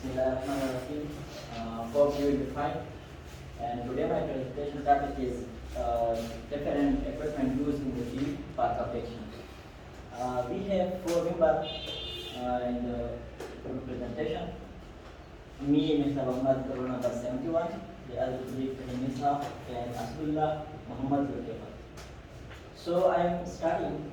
Bismillahirrahmanirrahim. Hope you will be fine. And today my presentation topic is different equipment used in the field for compaction. We have four members in the presentation. Me, Mr. Muhammad, roll number 71. The other colleague, Misa and Asdullah Muhammad Zulkifar. So I am starting.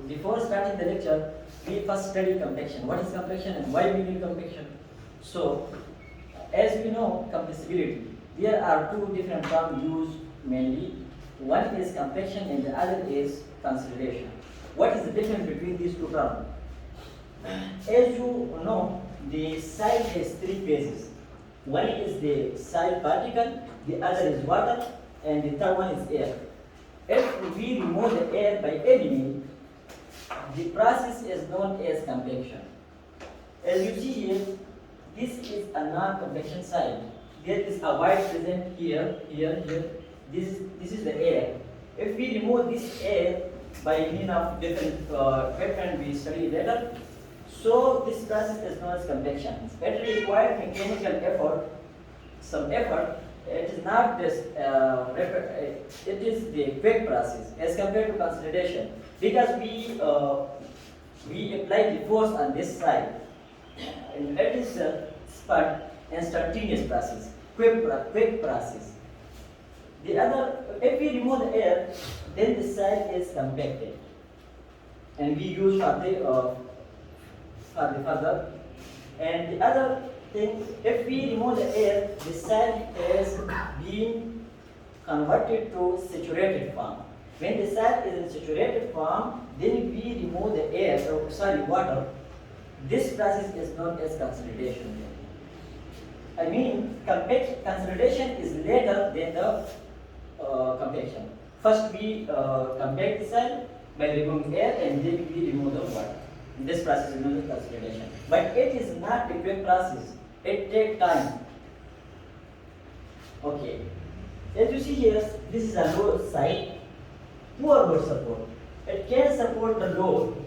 Before starting the lecture, we first study compaction. What is compaction and why we need compaction? So, as we know, compressibility. There are two different terms used mainly. One is compaction and the other is consolidation. What is the difference between these two terms? As you know, the soil has three phases. One is the soil particle, the other is water, and the third one is air. If we remove the air by adding, the process is known as compaction. As you see here, this is a non-compaction soil. There is a void present here. This is the air. If we remove this air by means of different equipment we study later, so this process is known as compaction. It requires mechanical effort, some effort. It is not this, it is the quick process as compared to consolidation, because we apply the force on this side, and it is a instantaneous process, quick process. The other, if we remove the air, then the side is compacted, and we use for the further. And the other thing, if we remove the air, the sand is being converted to saturated form. When the sand is in saturated form, then we remove the air, water. This process is known as consolidation. I mean, consolidation is later than the compaction. First we compact the sand by removing air, and then we remove the water. This process is known as consolidation. But it is not a quick process. It takes time. Okay. As you see here, this is a load side, poor load support. It can support the load,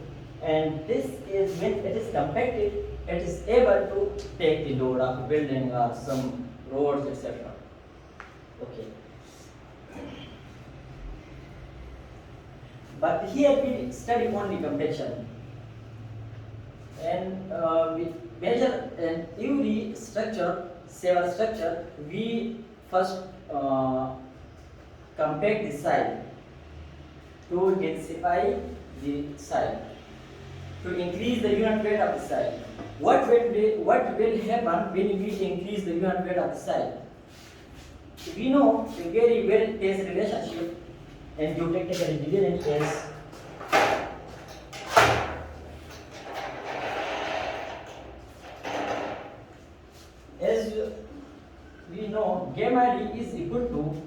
and this is when it is compacted, it is able to take the load of a building or some roads, etc. Okay. But here we study only compaction. And we measure an every structure, several structure, we first compact the side to densify the side, to increase the unit weight of the side. What will happen when we increase the unit weight of the side? We know a very well-based relationship and geotechnical engineering is as we know, gamma D is equal to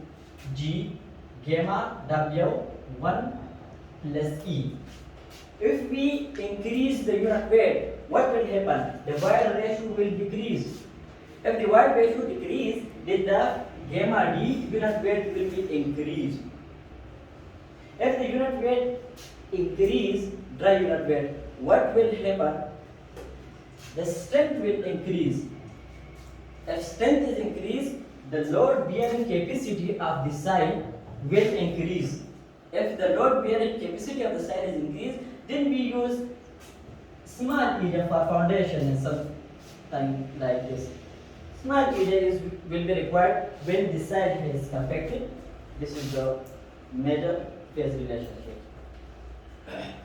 G gamma W1 plus E. If we increase the unit weight, what will happen? The void ratio will decrease. If the void ratio decrease, then the gamma D unit weight will be increased. If the unit weight increase, dry unit weight, what will happen? The strength will increase. If strength is increased, the load bearing capacity of the side will increase. If the load bearing capacity of the side is increased, then we use small area for foundation and something like this. Small area will be required when the side is compacted. This is the major phase relationship.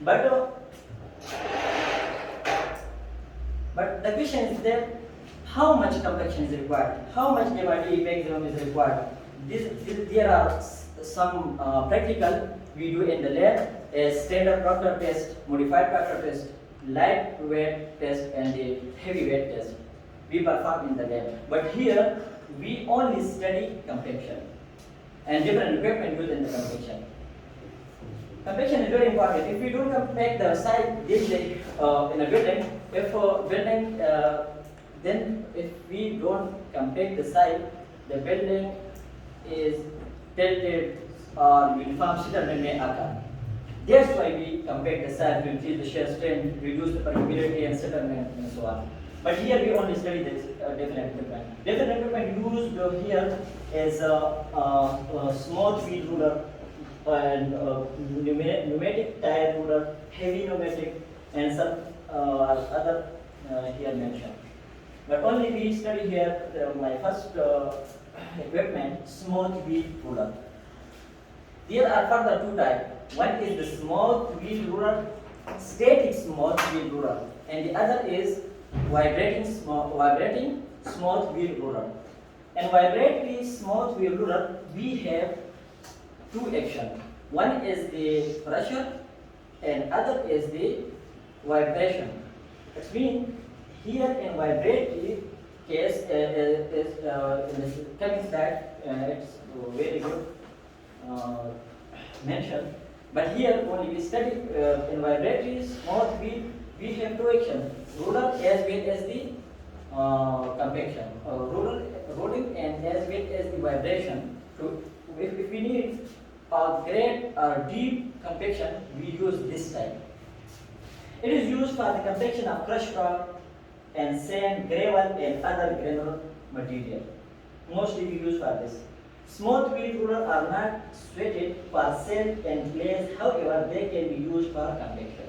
But the question is that how much compaction is required? How much MID maximum is required? There are some practical we do in the lab as standard Proctor test, modified Proctor test, light weight test, and the heavy weight test. We perform in the lab. But here we only study compaction and different equipment used in the compaction. Compaction is very important. If we don't compact the side in a building, then if we don't compact the side, the building is tilted or uniform settlement may occur. That's why we compact the sand to increase the shear strength, reduce the permeability and settlement and so on. But here we only study this different equipment. Different equipment used here is a small wheel ruler and pneumatic tire ruler, heavy pneumatic, and some other here mentioned. But only we study here my first equipment, small wheel ruler. There are further two types. One is the small wheel ruler, static small wheel ruler, and the other is vibrating small wheel ruler. And vibrating small wheel ruler, we have two actions. One is the pressure, and other is the vibration. It means here in vibrating case is in the coming slide, it's very good mentioned. But here only we study in vibratory small wheel, we have two actions, roller as well as the compaction, rolling and as well as the vibration. So if we need a great or deep compaction, we use this type. It is used for the compaction of crushed rock and sand, gravel and other granular material. Mostly we use for this. Smooth wheel rollers are not suited for sand and glaze, however, they can be used for compaction.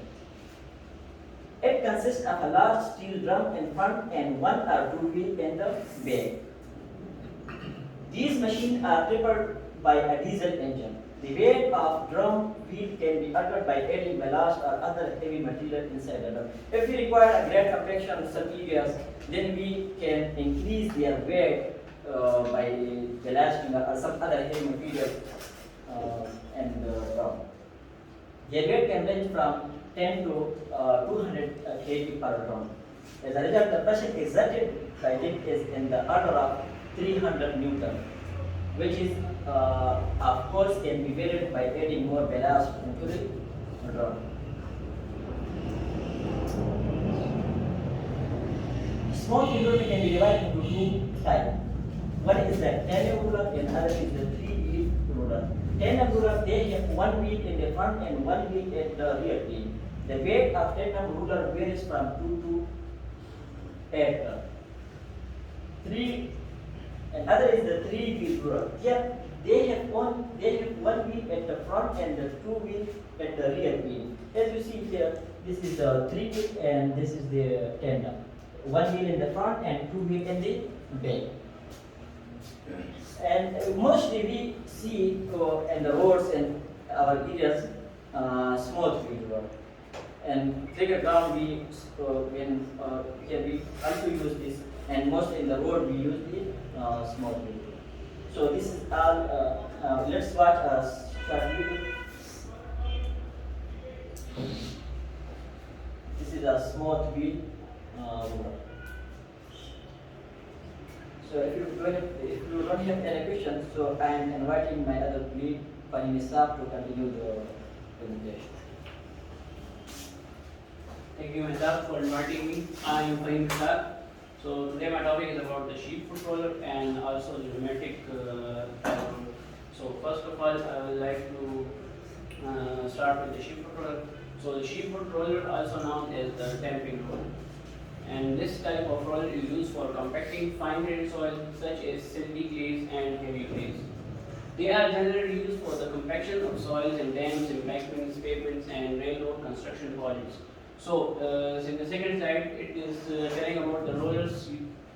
It consists of a large steel drum in front and one or two wheels in the back. These machines are propelled by a diesel engine. The weight of drum wheel can be altered by adding ballast or other heavy material inside the drum. If we require a great compaction in some areas, then we can increase their weight by ballasting or some other heavy material and drum. Their weight can range from 10 to 200 kg per drum. As a result, the pressure exerted by it is in the order of 300 Newton, which is, of course, can be varied by adding more ballast into the drum. Small roller can be divided into two types. One is the tandem ruler and other is the three-wheel ruler. Tandem ruler, they have one wheel in the front and one wheel at the rear wheel. The weight of tandem ruler varies from 2 to 8 tons. And other is the three-wheel ruler. Here they have one wheel at the front and the two wheels at the rear wheel. As you see here, this is the three wheel and this is the tandem. One wheel in the front and two wheel in the back. And mostly we see in the roads in our areas small wheel road. And further down we here we also use this, and mostly in the road we use the small wheel. So this is all. Let's watch a short video. This is a small wheel road. So if you don't have any questions, so I am inviting my other colleague, Fahim staff, to continue the presentation. Thank you, Mehtab, for inviting me. I am Fahim Mehtab. So today my topic is about the Sheepfoot Roller and also the pneumatic roller. So first of all, I would like to start with the Sheepfoot Roller. So the Sheepfoot Roller, also known as the damping roller. And this type of roller is used for compacting fine-grained soil such as silty clays and heavy clays. They are generally used for the compaction of soils in dams, embankments, pavements, and railroad construction projects. So, in the second slide, it is telling about the rollers,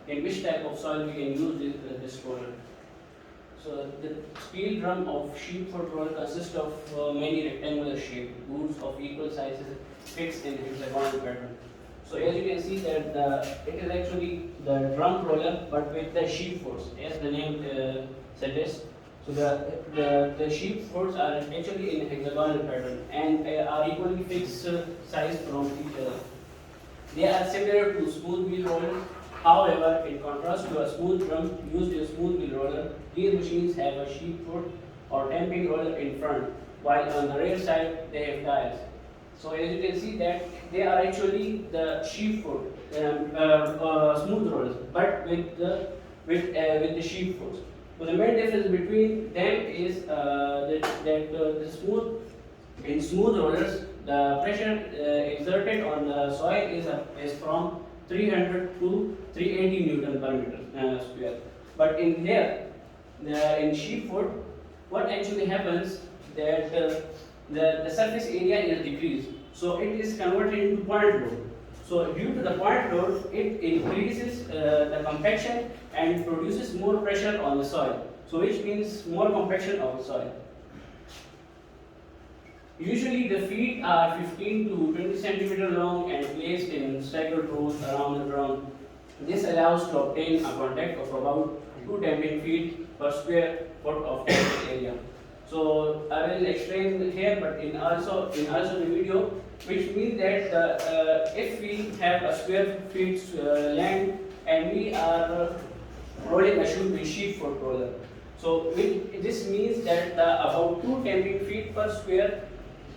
in which type of soil we can use this roller. So, the steel drum of Sheepfoot Roller consists of many rectangular shaped boots of equal sizes fixed in hexagonal pattern. So as you can see that it is actually the drum roller but with the sheep foots, as the name suggests. So the sheep foots are actually in hexagonal pattern and are equally fixed size from each other. They are similar to smooth wheel rollers. However, in contrast to a smooth drum used in a smooth wheel roller, these machines have a sheep foot or damping roller in front, while on the rear side they have tires. So as you can see that they are actually the sheep foot, smooth rollers, but with the sheep foot. So the main difference between them is that the smooth In smooth rollers, the pressure exerted on the soil is from 300 to 380 Newton per meter square. But in here, in sheepfoot, what actually happens that the surface area is decreased, so it is converted into point load. So due to the point load, it increases the compaction and produces more pressure on the soil. So which means more compaction of the soil. Usually the feet are 15 to 20 centimeter long and placed in staggered rows around the ground. This allows to obtain a contact of about 2 damping feet per square foot of damping area. So I will explain here, but in also the video, which means that if we have a square feet land and we are rolling a shoe with sheepfoot roller, so this means that about 2 damping feet per square.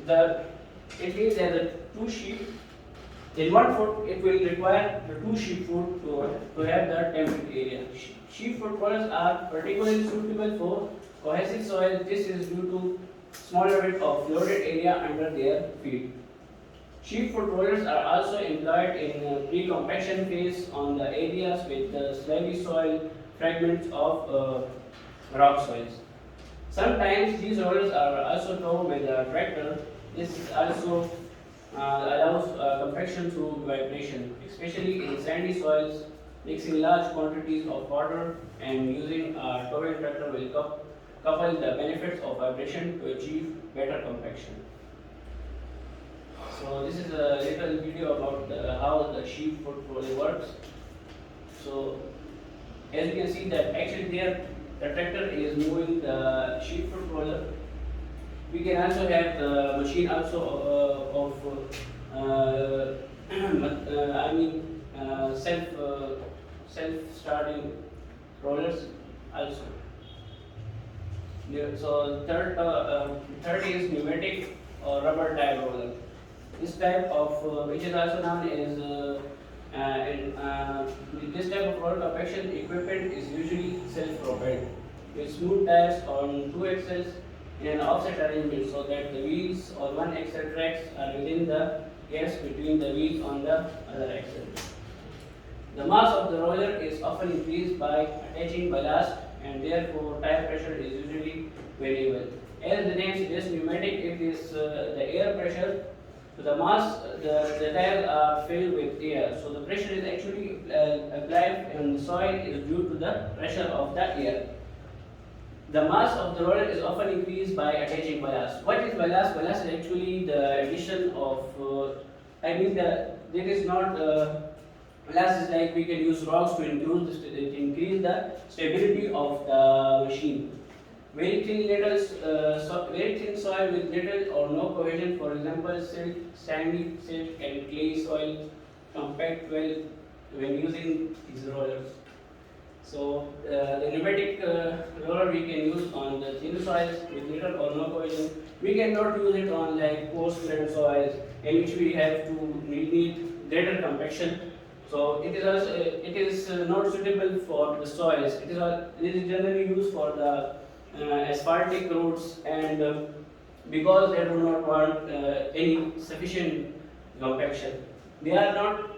It means that the 2 sheep in 1 foot, it will require the 2 sheepfoot to have the damping area. Sheepfoot rollers are particularly suitable for cohesive soil. This is due to smaller width of loaded area under their feet. Sheepfoot rollers are also employed in pre-compaction phase on the areas with slimy soil, fragments of rock soils. Sometimes these rollers are also towed with a tractor. This also allows compaction through vibration, especially in sandy soils. Mixing large quantities of water and using a towing tractor will couple the benefits of vibration to achieve better compaction. So this is a little video about how the sheepfoot roller works. So as you can see that actually there the tractor is moving the sheepfoot roller. We can also have the machine also self-starting rollers also. Yeah, so third is pneumatic or rubber tire roller. This type of which is also known as this type of roller compaction equipment is usually self-propelled with smooth tires on 2 axles in an offset arrangement, so that the wheels on one axle tracks are within the gaps between the wheels on the other axle. The mass of the roller is often increased by attaching ballast, and therefore tire pressure is usually variable. As the name suggests, pneumatic, it is the air pressure. So the mass, the tires are filled with air. So the pressure is actually applied in the soil is due to the pressure of the air. The mass of the roller is often increased by attaching ballast. What is ballast? Ballast is actually the addition of, there is not, ballast is like we can use rocks to increase the stability of the machine. Very thin soil with little or no cohesion, for example, silt, sandy, silt, and clay soil compact well when using these rollers. So the pneumatic roller we can use on the thin soils with little or no cohesion. We cannot use it on like coarse grained soils in which we have to need greater compaction. So it is not suitable for the soils. It is generally used for the asphaltic roads, and because they do not want any sufficient compaction, they are not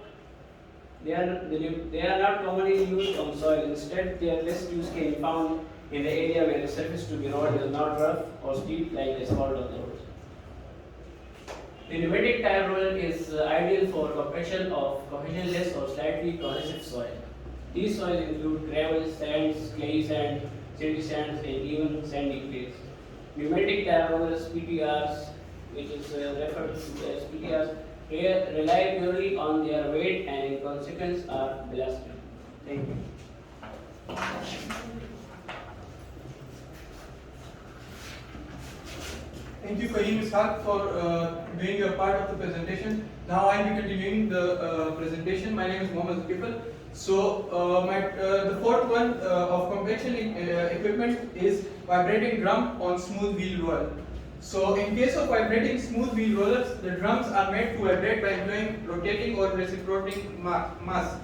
commonly used on soil. Instead, their best use can be found in the area where the surface to be rolled is not rough or steep like asphalt on the roads. The pneumatic tire roller is ideal for compaction of cohesionless or slightly cohesive soil. These soils include gravel, sands, clay sand, silty sands, and even sandy clays. Pneumatic tire rollers (PTRs), which is referred to as PTRs, rely purely on their weight and in consequence are ballasted. Thank you. Thank you, Kareem Ishaq, for doing your part of the presentation. Now I will be continuing the presentation. My name is Mohammed Zakifal. So the fourth one of compaction equipment is vibrating drum on smooth wheel roller. So in case of vibrating smooth wheel rollers, the drums are made to vibrate by employing rotating or reciprocating mass.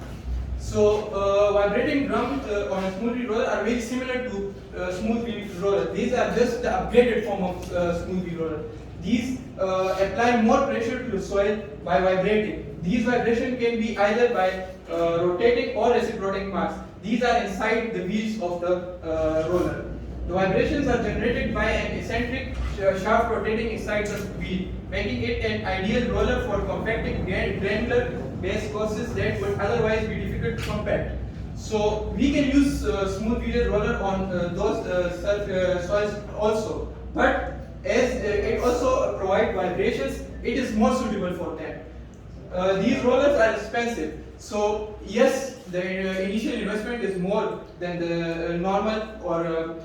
So vibrating drums on a smooth wheel roller are very similar to smooth wheel roller. These are just the upgraded form of smooth wheel roller. these apply more pressure to the soil by vibrating. These vibration can be either by rotating or reciprocating mass. These are inside the wheels of the roller. The vibrations are generated by an eccentric shaft rotating inside the wheel, making it an ideal roller for compacting granular base courses that would otherwise be difficult to compact. So we can use smooth wheeled roller on those soils also, but as it also provides vibrations, it is more suitable for them. These rollers are expensive, so yes, the initial investment is more than the normal or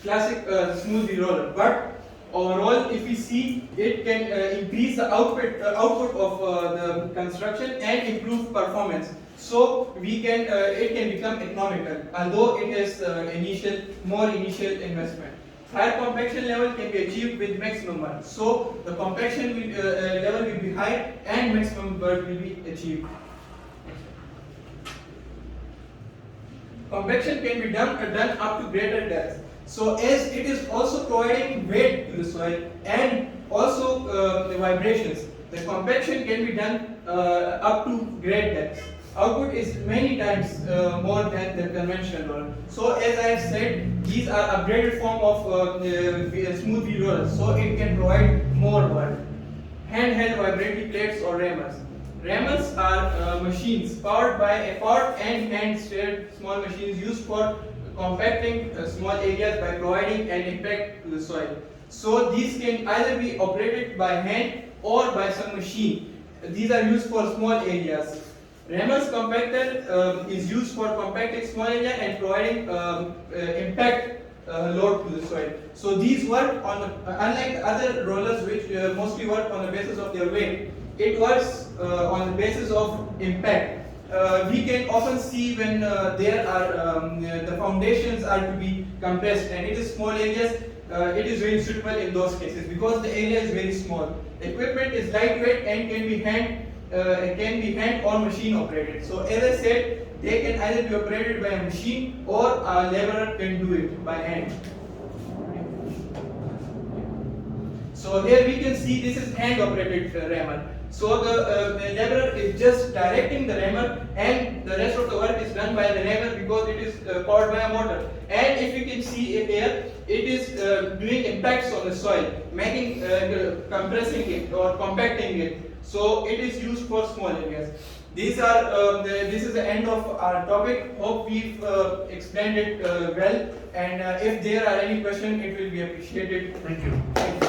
classic smoothie roller, but overall, if we see, it can increase the output of the construction and improve performance. So we can it can become economical, although it is more initial investment. Higher compaction level can be achieved with maximum work. So the compaction level will be high and maximum work will be achieved. Compaction can be done up to greater depth. So as it is also providing weight to the soil and also the vibrations, the compaction can be done up to great depths. Output is many times more than the conventional roller. So as I have said, these are upgraded form of smooth wheel rollers, so it can provide more work. Handheld vibrating plates or rammers. Rammers are machines powered by a powered and hand-steered small machines used for compacting small areas by providing an impact to the soil. So these can either be operated by hand or by some machine. These are used for small areas. Rammer's compactor is used for compacting small area and providing impact load to the soil. So these work on, unlike other rollers which mostly work on the basis of their weight, it works on the basis of impact. We can often see when there are the foundations are to be compressed and it is small areas, it is very suitable in those cases because the area is very small. The equipment is lightweight and can be hand or machine operated. So as I said, they can either be operated by a machine or a laborer can do it by hand. So here we can see this is hand operated rammer. So the laborer is just directing the rammer and the rest of the work is done by the rammer because it is powered by a motor. And if you can see here, it is doing impacts on the soil, making compressing it or compacting it. So it is used for small areas. This is the end of our topic. Hope we've explained it well. And if there are any questions, it will be appreciated. Thank you.